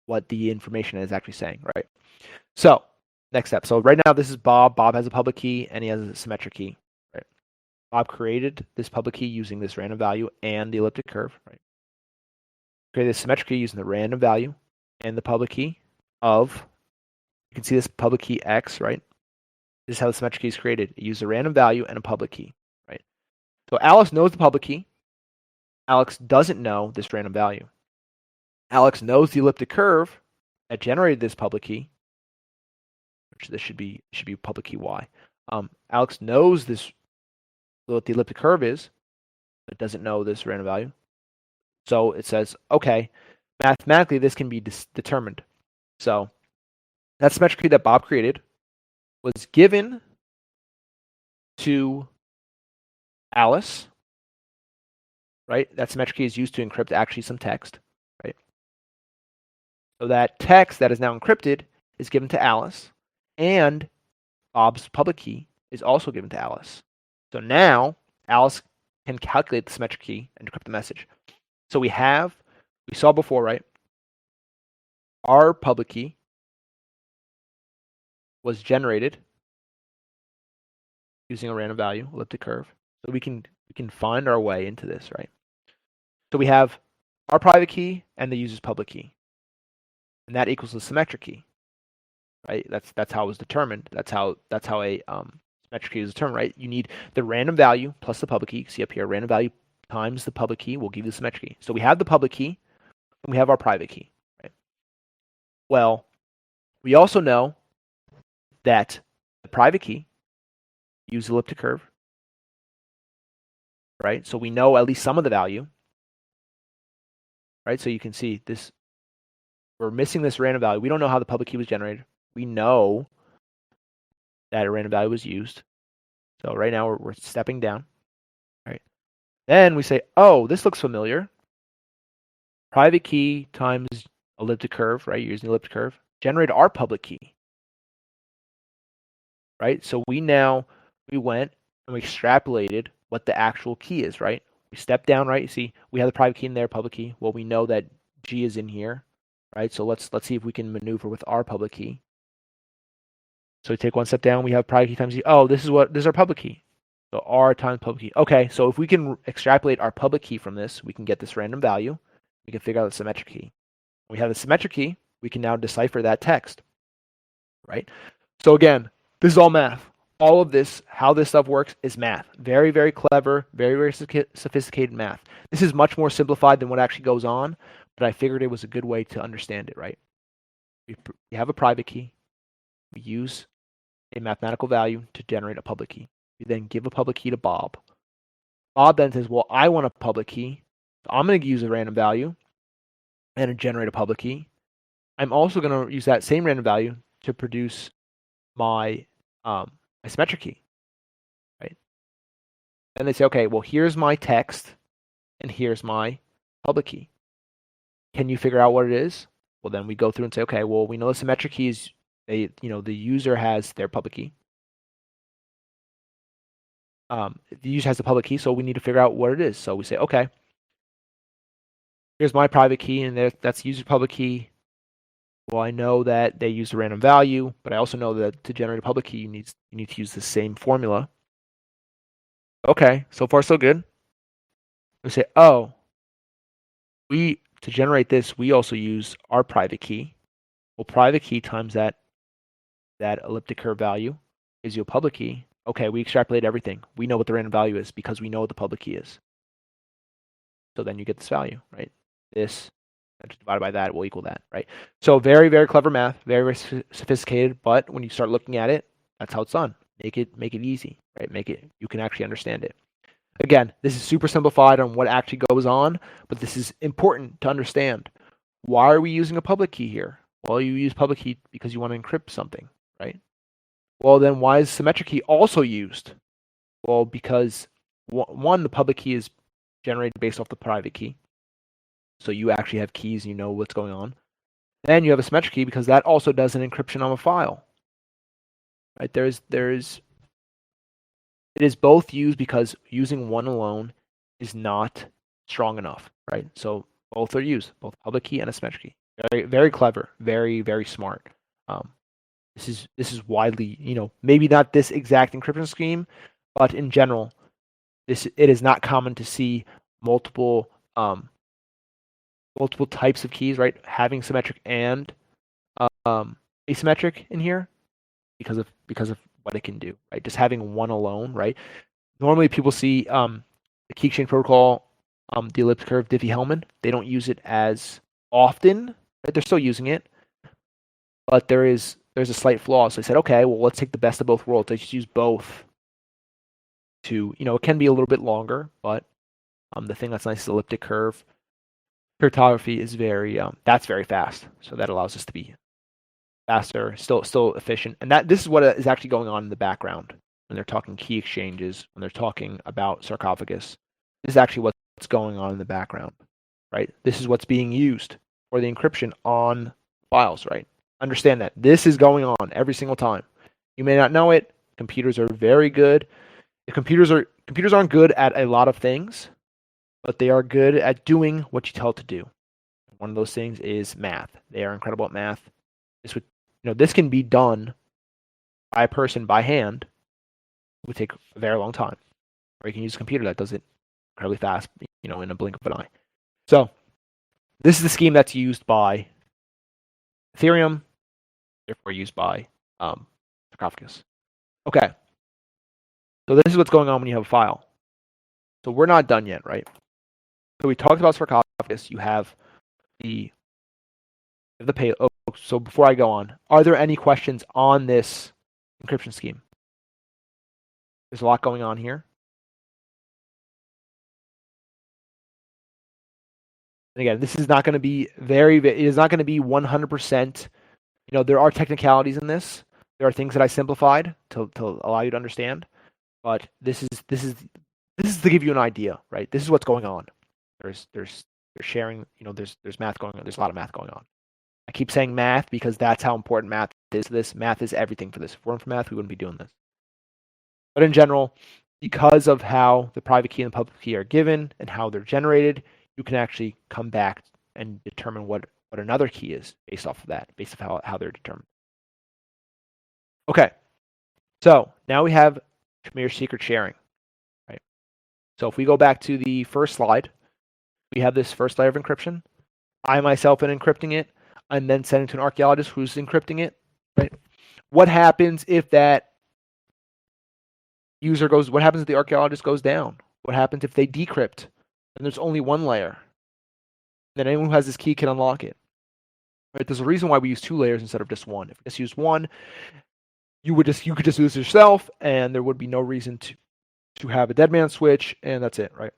what the information is actually saying, right? So next step. So right now this is Bob. Bob has a public key and he has a symmetric key, right? Bob created this public key using this random value and the elliptic curve, right? Created a symmetric key using the random value and the public key of, you can see this public key X, right? This is how the symmetric key is created. It uses a random value and a public key, right? So Alice knows the public key. Alex doesn't know this random value. Alex knows the elliptic curve that generated this public key, which this should be public key Y. Alex knows what the elliptic curve is, but doesn't know this random value. So it says, okay, mathematically this can be determined. So that symmetric key that Bob created was given to Alice, right? That symmetric key is used to encrypt actually some text, right? So that text that is now encrypted is given to Alice, and Bob's public key is also given to Alice. So now Alice can calculate the symmetric key and decrypt the message. So we saw before, right? Our public key was generated using a random value, elliptic curve. So we can find our way into this, right? So we have our private key and the user's public key, and that equals the symmetric key, right? That's how it was determined. That's how a symmetric key is determined, right? You need the random value plus the public key. You can see up here, random value times the public key will give you the symmetric key. So we have the public key and we have our private key, right? Well, we also know that the private key uses elliptic curve, right? So we know at least some of the value, right? So you can see this, we're missing this random value. We don't know how the public key was generated. We know that a random value was used. So right now we're stepping down, right? Then we say, oh, this looks familiar. Private key times elliptic curve, right? You're using the elliptic curve. Generate our public key, right? So we went and we extrapolated what the actual key is, right? We step down, right? You see, we have the private key in there, public key. Well, we know that G is in here, right? So let's see if we can maneuver with our public key. So we take one step down, we have private key times G. Oh, this is our public key. So R times public key. Okay, so if we can extrapolate our public key from this, we can get this random value. We can figure out the symmetric key. When we have the symmetric key, we can now decipher that text, right? So again, this is all math. All of this, how this stuff works, is math. Very, very clever, very, very sophisticated math. This is much more simplified than what actually goes on, but I figured it was a good way to understand it, right? We have a private key. We use a mathematical value to generate a public key. We then give a public key to Bob. Bob then says, well, I want a public key. So I'm going to use a random value and generate a public key. I'm also going to use that same random value to produce my symmetric key, right? And they say, okay, well, here's my text and here's my public key. Can you figure out what it is? Well, then we go through and say, okay, well, we know the symmetric key is, the user has their public key. The user has the public key, so we need to figure out what it is. So we say, okay, here's my private key, and that's the user's public key. Well, I know that they use a random value, but I also know that to generate a public key, you need to use the same formula. Okay, so far so good. We say, oh, to generate this, we also use our private key. Well, private key times that elliptic curve value gives you a public key. Okay, we extrapolate everything. We know what the random value is because we know what the public key is. So then you get this value, right? This divided by that will equal that, right? So very, very clever math, very, very sophisticated. But when you start looking at it, that's how it's done. Make it easy, right? You can actually understand it. Again, this is super simplified on what actually goes on, but this is important to understand. Why are we using a public key here? Well, you use public key because you want to encrypt something, right? Well, then why is symmetric key also used? Well, because one, the public key is generated based off the private key. So you actually have keys, you know what's going on. Then you have a symmetric key because that also does an encryption on a file. Right? It is both used because using one alone is not strong enough, right? So both are used, both public key and a symmetric key. Very, very clever, very, very smart. This is widely, maybe not this exact encryption scheme, but in general, it is not common to see multiple types of keys, right? Having symmetric and asymmetric in here because of what it can do, right? Just having one alone, right? Normally people see the key exchange protocol, the elliptic curve Diffie-Hellman. They don't use it as often, right? They're still using it, but there's a slight flaw. So they said, okay, well, let's take the best of both worlds. Let's just use both to, it can be a little bit longer, but the thing that's nice is elliptic curve cryptography is that's very fast. So that allows us to be faster, still efficient. And this is what is actually going on in the background when they're talking key exchanges, when they're talking about Sarcophagus. This is actually what's going on in the background, right? This is what's being used for the encryption on files, right? Understand that this is going on every single time. You may not know it. Computers are very good. Computers aren't good at a lot of things, but they are good at doing what you tell it to do. One of those things is math. They are incredible at math. This can be done by a person by hand. It would take a very long time. Or you can use a computer that does it incredibly fast, in a blink of an eye. So this is the scheme that's used by Ethereum, therefore used by Sarcophagus. Okay. So this is what's going on when you have a file. So we're not done yet, right? So we talked about Sarcophagus. You have the payload. Oh, so before I go on, are there any questions on this encryption scheme? There's a lot going on here. And again, this is not going to be it is not going to be 100%. There are technicalities in this. There are things that I simplified to allow you to understand. But this is to give you an idea, right? This is what's going on. There's sharing, there's math going on. There's a lot of math going on. I keep saying math because that's how important math is to this. Math is everything for this. If it weren't for math, we wouldn't be doing this. But in general, because of how the private key and the public key are given and how they're generated, you can actually come back and determine what another key is based off of that, based off how they're determined. Okay, so now we have Shamir secret sharing, right? So if we go back to the first slide, we have this first layer of encryption. I myself am encrypting it, and then sending to an archaeologist who's encrypting it, right? What happens if that user goes, what happens if the archaeologist goes down? What happens if they decrypt and there's only one layer? Then anyone who has this key can unlock it. Right? There's a reason why we use 2 layers instead of just 1. If we just use 1, you could just do this yourself, and there would be no reason to have a dead man switch, and that's it, right?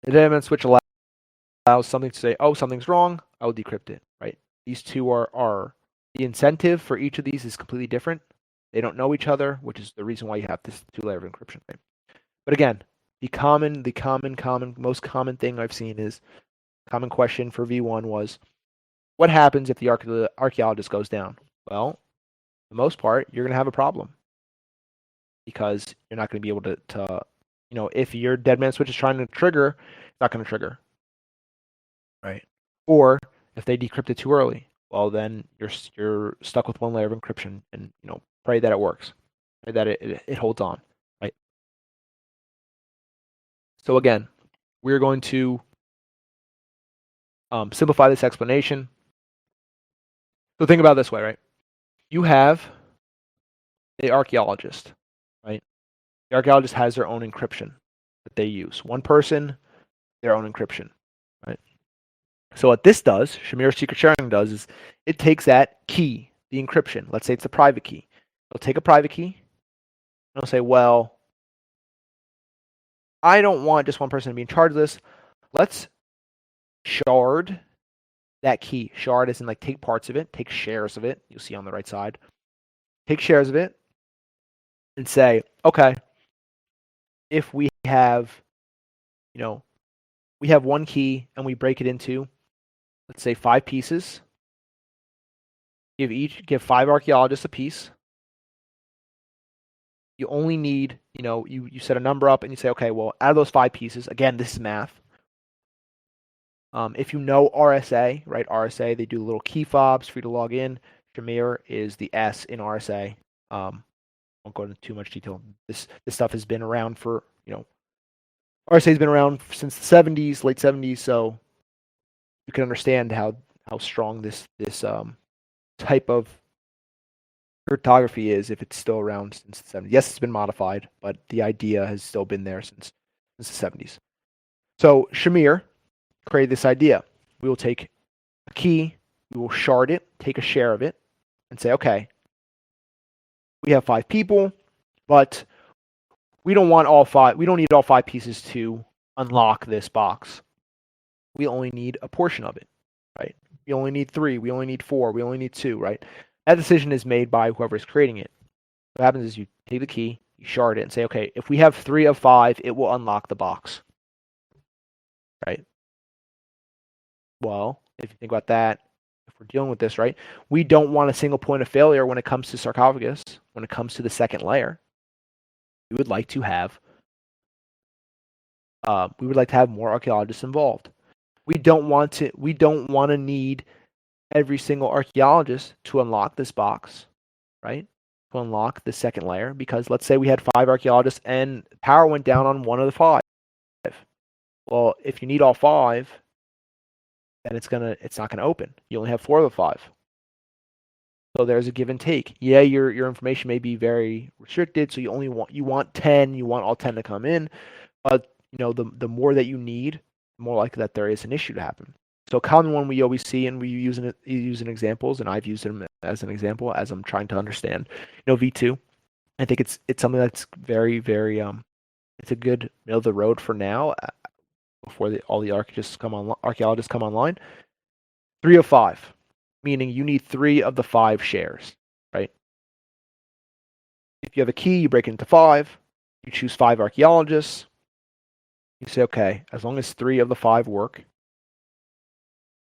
The dead man switch allows something to say, oh, something's wrong, I will decrypt it, right? These two are the incentive for each of these is completely different. They don't know each other, which is the reason why you have this 2-layer of encryption thing. But again, the most common thing I've seen is, common question for V1 was, what happens if the archaeologist goes down? Well, for the most part, you're going to have a problem because you're not going to be able to, if your dead man switch is trying to trigger, it's not going to trigger, right? Or if they decrypt it too early, well, then you're stuck with 1 layer of encryption, and pray that it works, pray that it holds on, right? So again, we're going to simplify this explanation. So think about it this way, right? You have the archaeologist, right? The archaeologist has their own encryption that they use. One person, their own encryption, right? So what this does, Shamir secret sharing does, is it takes that key, the encryption. Let's say it's a private key. It'll take a private key, and it'll say, well, I don't want just one person to be in charge of this. Let's shard that key. Shard is in take parts of it, take shares of it. You'll see on the right side. Take shares of it and say, okay, if we have, we have one key and we break it into, let's say 5 pieces. Give 5 archaeologists a piece. You only need, you set a number up and you say, okay, well, out of those 5 pieces, again, this is math. If you know RSA, right? RSA, they do little key fobs for you to log in. Shamir is the S in RSA. Won't go into too much detail. This stuff has been around for, RSA has been around since the 70s, late 70s, so you can understand how strong this type of cryptography is if it's still around since the 70s. Yes, it's been modified, but the idea has still been there since the 70s. So Shamir created this idea. We will take a key, we will shard it, take a share of it, and say, okay, we have 5 people, but we don't want all 5. We don't need all 5 pieces to unlock this box. We only need a portion of it, right? We only need 3. We only need 4. We only need 2, right? That decision is made by whoever is creating it. What happens is you take the key, you shard it, and say, okay, if we have 3 of 5, it will unlock the box, right? Well, if you think about that, if we're dealing with this, right, we don't want a single point of failure when it comes to Sarcophagus, when it comes to the second layer. We would like to have more archaeologists involved. We don't want to need every single archaeologist to unlock this box, right? To unlock the second layer, because let's say we had 5 archaeologists and power went down on one of the 5. Well, if you need all 5, then it's not gonna open. You only have 4 of the 5. So there's a give and take. Yeah, your information may be very restricted, so you want 10, you want all 10 to come in, but the more that you need, the more likely that there is an issue to happen. So a common one we always see, and we use in examples, and I've used them as an example as I'm trying to understand, V2. I think it's something that's very, very it's a good middle of the road for now, before all the archaeologists come online. 3 of 5. Meaning you need 3 of the 5 shares, right? If you have a key, you break it into 5. You choose 5 archaeologists. You say, okay, as long as 3 of the 5 work,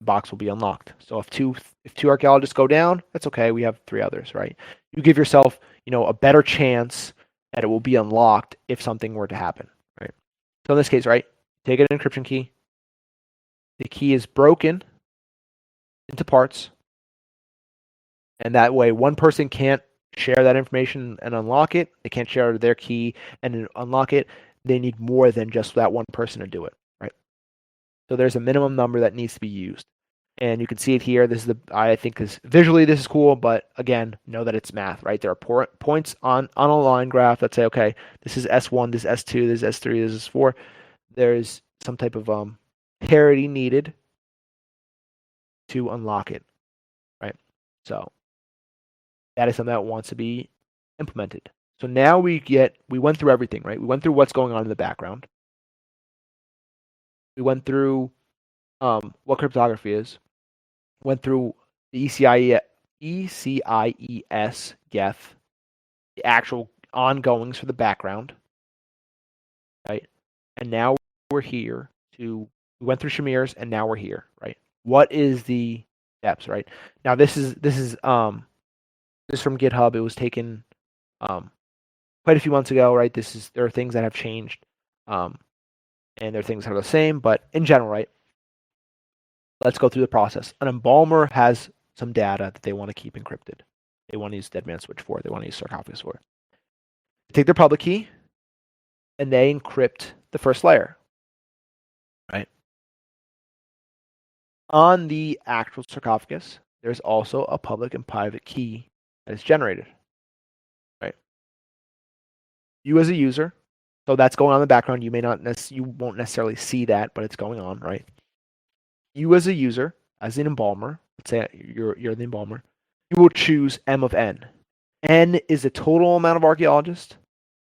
the box will be unlocked. So if two archaeologists go down, that's okay. We have 3 others, right? You give yourself, a better chance that it will be unlocked if something were to happen, right? So in this case, right, take an encryption key. The key is broken into parts, and that way one person can't share that information and unlock it. They can't share their key and unlock it. They need more than just that one person to do it, right? So there's a minimum number that needs to be used. And you can see it here. This is I think visually this is cool, but again, know that it's math, right? There are points on a line graph that say, okay, this is S1, this is S2, this is S3, this is S4. There's some type of parity needed to unlock it, right? So that is something that wants to be implemented. So now we went through everything, right? We went through what's going on in the background. We went through what cryptography is. Went through the ECIES Geth, the actual ongoings for the background, right? And now we're here we went through Shamir's, and now we're here, right? What is the steps, right? Now this is from GitHub. It was taken quite a few months ago, right? There are things that have changed, and there are things that are the same, but in general, right? Let's go through the process. An embalmer has some data that they want to keep encrypted. They want to use Dead Man Switch for. They want to use Sarcophagus for. They take their public key, and they encrypt the first layer, right? On the actual sarcophagus, there's also a public and private key that is generated, right? You as a user, so that's going on in the background. You won't necessarily see that, but it's going on, right? You as a user, as an embalmer, let's say you're the embalmer, you will choose M of N. N is the total amount of archaeologists.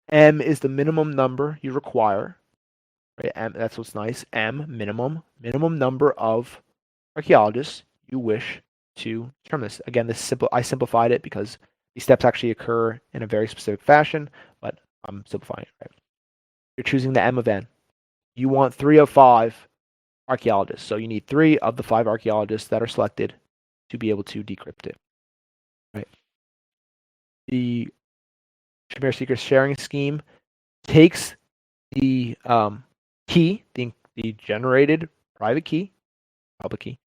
M is the minimum number you require. Right? M, that's what's nice. M, minimum number of archaeologists you wish to determine this. Again, I simplified it because these steps actually occur in a very specific fashion, but I'm simplifying it. Right? You're choosing the M of N. You want 3 of 5 archaeologists. So you need 3 of the 5 archaeologists that are selected to be able to decrypt it. Right. The Shamir secret sharing scheme takes the key, the generated private key, public key,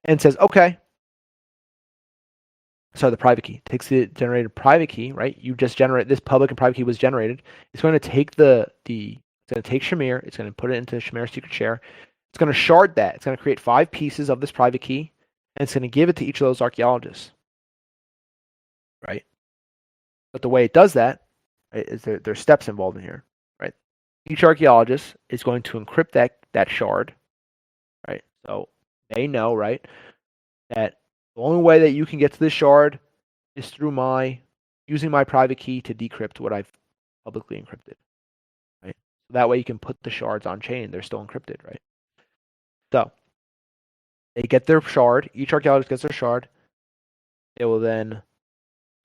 and says, okay. So the private key takes the generated private key, right? You just generate this public and private key was generated. It's going to take it's going to take Shamir. It's going to put it into Shamir secret share. It's going to shard that. It's going to create 5 pieces of this private key, and it's going to give it to each of those archaeologists, right? But the way it does that, right, is there's steps involved in here, right? Each archaeologist is going to encrypt that shard, right? So they know, right, that the only way that you can get to this shard is through using my private key to decrypt what I've publicly encrypted, right? So that way you can put the shards on chain. They're still encrypted, right? So they get their shard. Each archaeologist gets their shard. They will then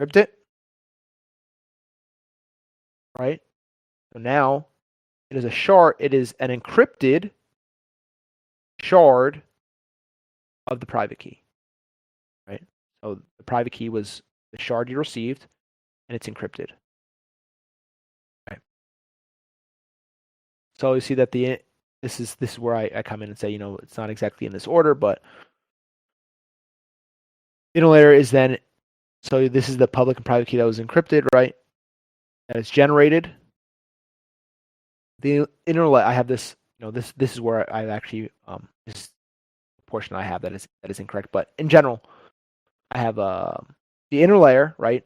encrypt it, right? So now it is a shard. It is an encrypted shard of the private key, right? So the private key was the shard you received, and it's encrypted. Right. So you see that this is where I come in and say, it's not exactly in this order, but the inner layer is then, so this is the public and private key that was encrypted, right? That is generated. The inner layer, I have this, this is where I actually this portion I have that is incorrect, but in general, I have the inner layer, right?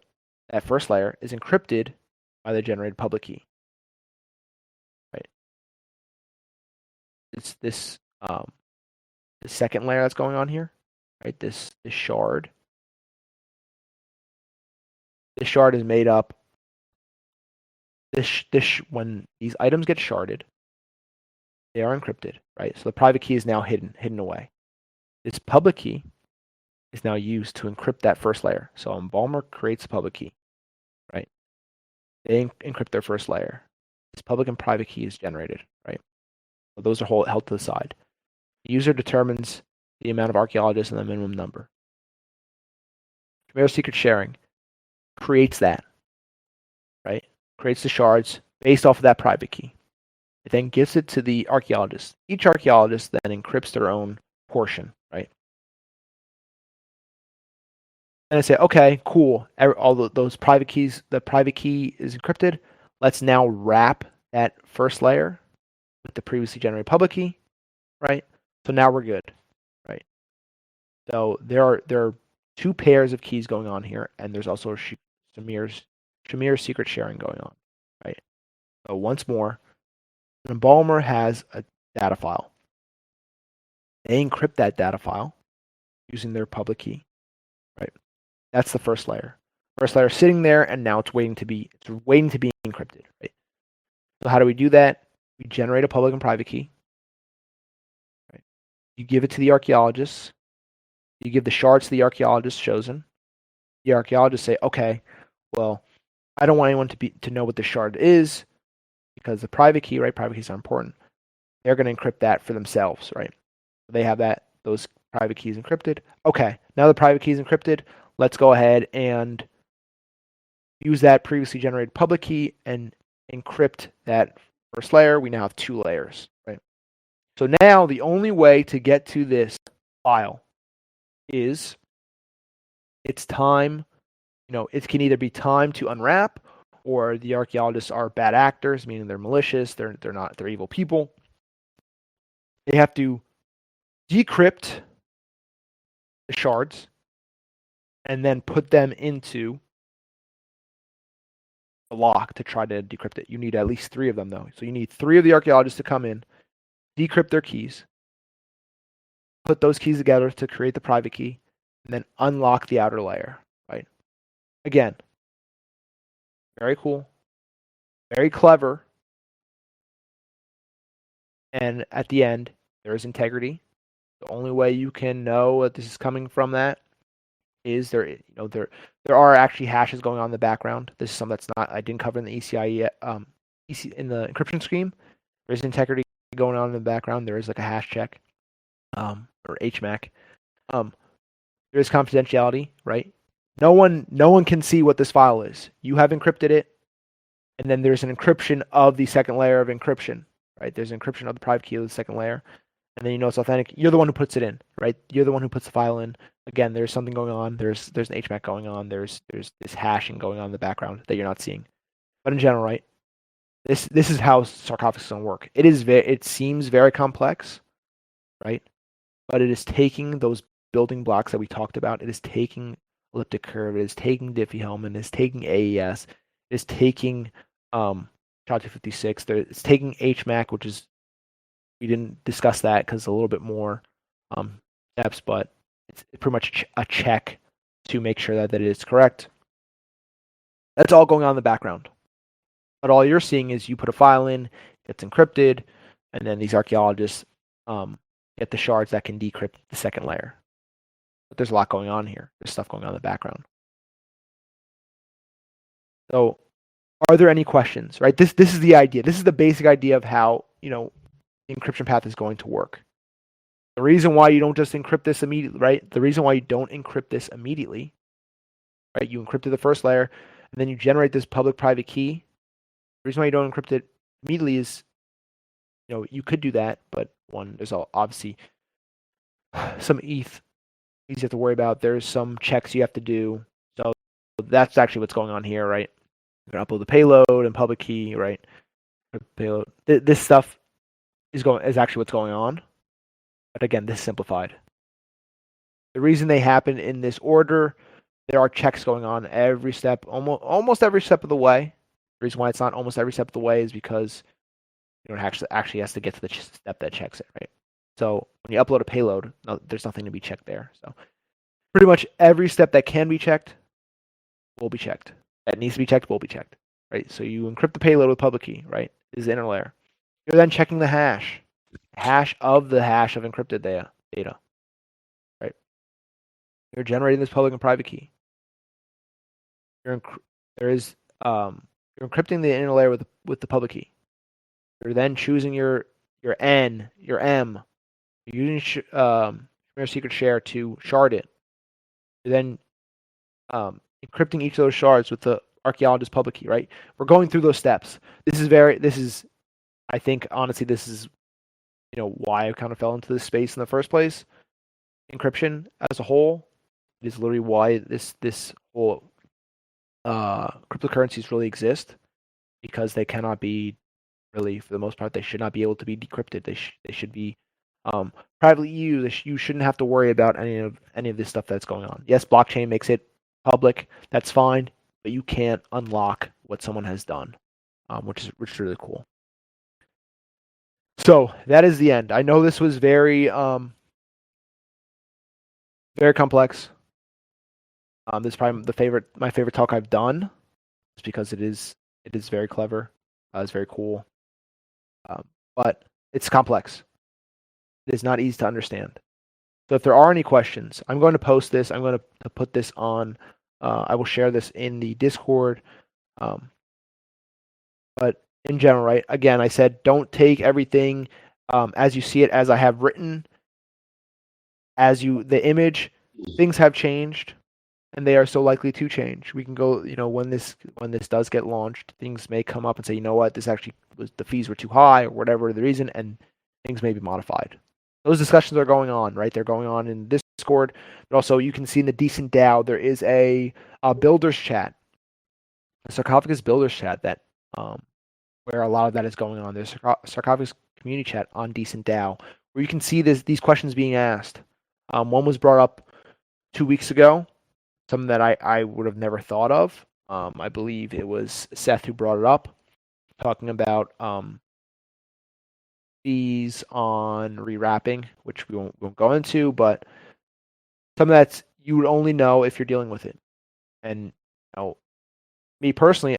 That first layer is encrypted by the generated public key, right? It's this the second layer that's going on here, right? This shard. This shard is made up. When these items get sharded, they are encrypted, right? So the private key is now hidden away. This public key is now used to encrypt that first layer. So Embalmer creates a public key, right? They encrypt their first layer. This public and private key is generated, right? So those are held to the side. The user determines the amount of archaeologists and the minimum number. Shamir secret sharing creates that, right? creates the shards based off of that private key. It then gives it to the archaeologist. Each archaeologist then encrypts their own portion, right? And I say, okay, cool. All those private keys, the private key is encrypted. Let's now wrap that first layer with the previously generated public key, right? So now we're good, right? So there are two pairs of keys going on here, and there's also Shamir's secret sharing going on, right? So once more, an embalmer has a data file. They encrypt that data file using their public key, right? That's the first layer. First layer is sitting there, and now it's waiting to be encrypted, right? So how do we do that? We generate a public and private key, right? You give it to the archaeologist. You give the shards to the archaeologist chosen. The archaeologists say, okay, well, I don't want anyone to know what the shard is because the private key, right? Private keys are important. They're going to encrypt that for themselves, right? They have those private keys encrypted. Okay, now the private key is encrypted. Let's go ahead and use that previously generated public key and encrypt that first layer. We now have two layers, right? So now the only way to get to this file is it's time. It can either be time to unwrap, or the archaeologists are bad actors, meaning they're malicious. They're evil people. They have to decrypt the shards and then put them into the lock to try to decrypt it. You need at least 3 of them, though. So you need 3 of the archaeologists to come in, decrypt their keys, put those keys together to create the private key, and then unlock the outer layer, right? Again, very cool, very clever, and at the end, there is integrity. The only way you can know that this is coming from that is there are actually hashes going on in the background. This is something that's not I didn't cover in the ECIE yet. In the encryption scheme, there's integrity going on in the background. There is like a hash check, or HMAC. There is confidentiality, right? No one can see what this file is. You have encrypted it, and then there's an encryption of the second layer of encryption, right? There's an encryption of the private key of the second layer, and then it's authentic. You're the one who puts it in, right? You're the one who puts the file in. Again, there's something going on. There's an HMAC going on. There's this hashing going on in the background that you're not seeing. But in general, right? This is how Sarcophagus is going to work. It seems very complex, right? But it is taking those building blocks that we talked about. It is taking elliptic curve. It is taking Diffie-Hellman. It is taking AES. It is taking SHA-256. It's taking HMAC, which is we didn't discuss that because it's a little bit more steps, but it's pretty much a check to make sure that it is correct. That's all going on in the background. But all you're seeing is you put a file in, it's encrypted, and then these archaeologists get the shards that can decrypt the second layer. But there's a lot going on here. There's stuff going on in the background. So are there any questions? Right? This is the idea. This is the basic idea of how the encryption path is going to work. The reason why you don't just encrypt this immediately, right? The reason why you don't encrypt this immediately, right? You encrypted the first layer, and then you generate this public-private key. The reason why you don't encrypt it immediately is, you could do that, but one, there's obviously some ETH you have to worry about. There's some checks you have to do. So that's actually what's going on here, right? You're going to upload the payload and public key, right? Payload. This stuff is actually what's going on. But again, this is simplified. The reason they happen in this order, there are checks going on every step, almost every step of the way. The reason why it's not almost every step of the way is because it actually has to get to the step that checks it, right? So when you upload a payload, there's nothing to be checked there. So pretty much every step that can be checked will be checked. That needs to be checked will be checked, right? So you encrypt the payload with public key, right? This is the inner layer. You're then checking the hash of encrypted data, right? You're generating this public and private key. You're encrypting the inner layer with the public key. You're then choosing your N, your M. You're using your secret share to shard it. You're then encrypting each of those shards with the archaeologist, public key, right? We're going through those steps. I think, honestly, this is, why I kind of fell into this space in the first place. Encryption as a whole is literally why this whole cryptocurrencies really exist, because they cannot be, really, for the most part, they should not be able to be decrypted. They should be privately used. You shouldn't have to worry about any of this stuff that's going on. Yes, blockchain makes it public. That's fine, but you can't unlock what someone has done, which is really cool. So that is the end. I know this was very very complex. This is probably my favorite talk I've done, just because it is very clever. It's very cool, but it's complex. It is not easy to understand. So if there are any questions, I'm going to post this. I'm going to put this on. I will share this in the Discord. But in general, right? Again, I said don't take everything as you see it, as I have written. The image, things have changed, and they are so likely to change. We can go, when this does get launched, things may come up and say, you know what, this actually the fees were too high, or whatever the reason, and things may be modified. Those discussions are going on, right? They're going on in Discord, but also you can see in the Decent DAO there is a builders chat, a Sarcophagus builders chat that where a lot of that is going on. There's a Sarcophagus community chat on Decent DAO where you can see these questions being asked. One was brought up 2 weeks ago, something that I would have never thought of. I believe it was Seth who brought it up, talking about fees on rewrapping, which we won't go into, but something that's you would only know if you're dealing with it. And me personally,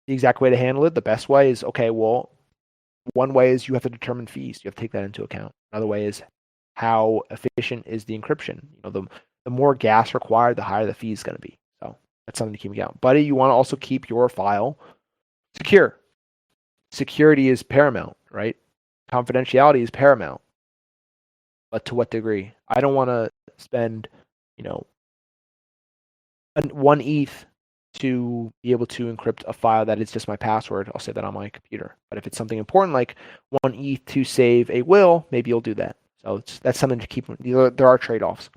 the exact way to handle it, the best way is, okay, well, one way is you have to determine fees. You have to take that into account. Another way is how efficient is the encryption. The more gas required, the higher the fee is going to be. So that's something to keep account. But you want to also keep your file secure. Security is paramount, right? Confidentiality is paramount. But to what degree? I don't want to spend, 1 ETH to be able to encrypt a file that is just my password. I'll save that on my computer. But if it's something important like 1 ETH to save a will, maybe you'll do that. So that's something to keep. There are trade-offs,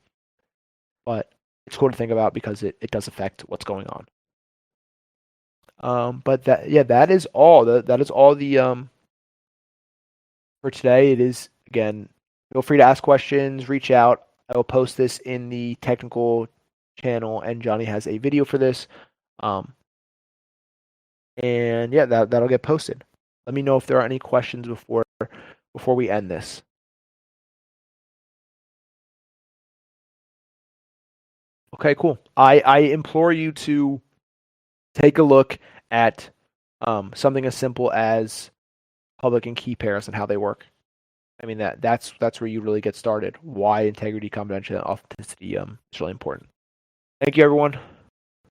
but it's cool to think about because it does affect what's going on. But that is all. That is all for today. It is, again, feel free to ask questions, reach out. I will post this in the technical channel, and Johnny has a video for this. And yeah, that'll get posted. Let me know if there are any questions before we end this. Okay, cool. I implore you to take a look at something as simple as public and key pairs and how they work. I mean, that's where you really get started. Why integrity, confidentiality, and authenticity is really important. Thank you, everyone.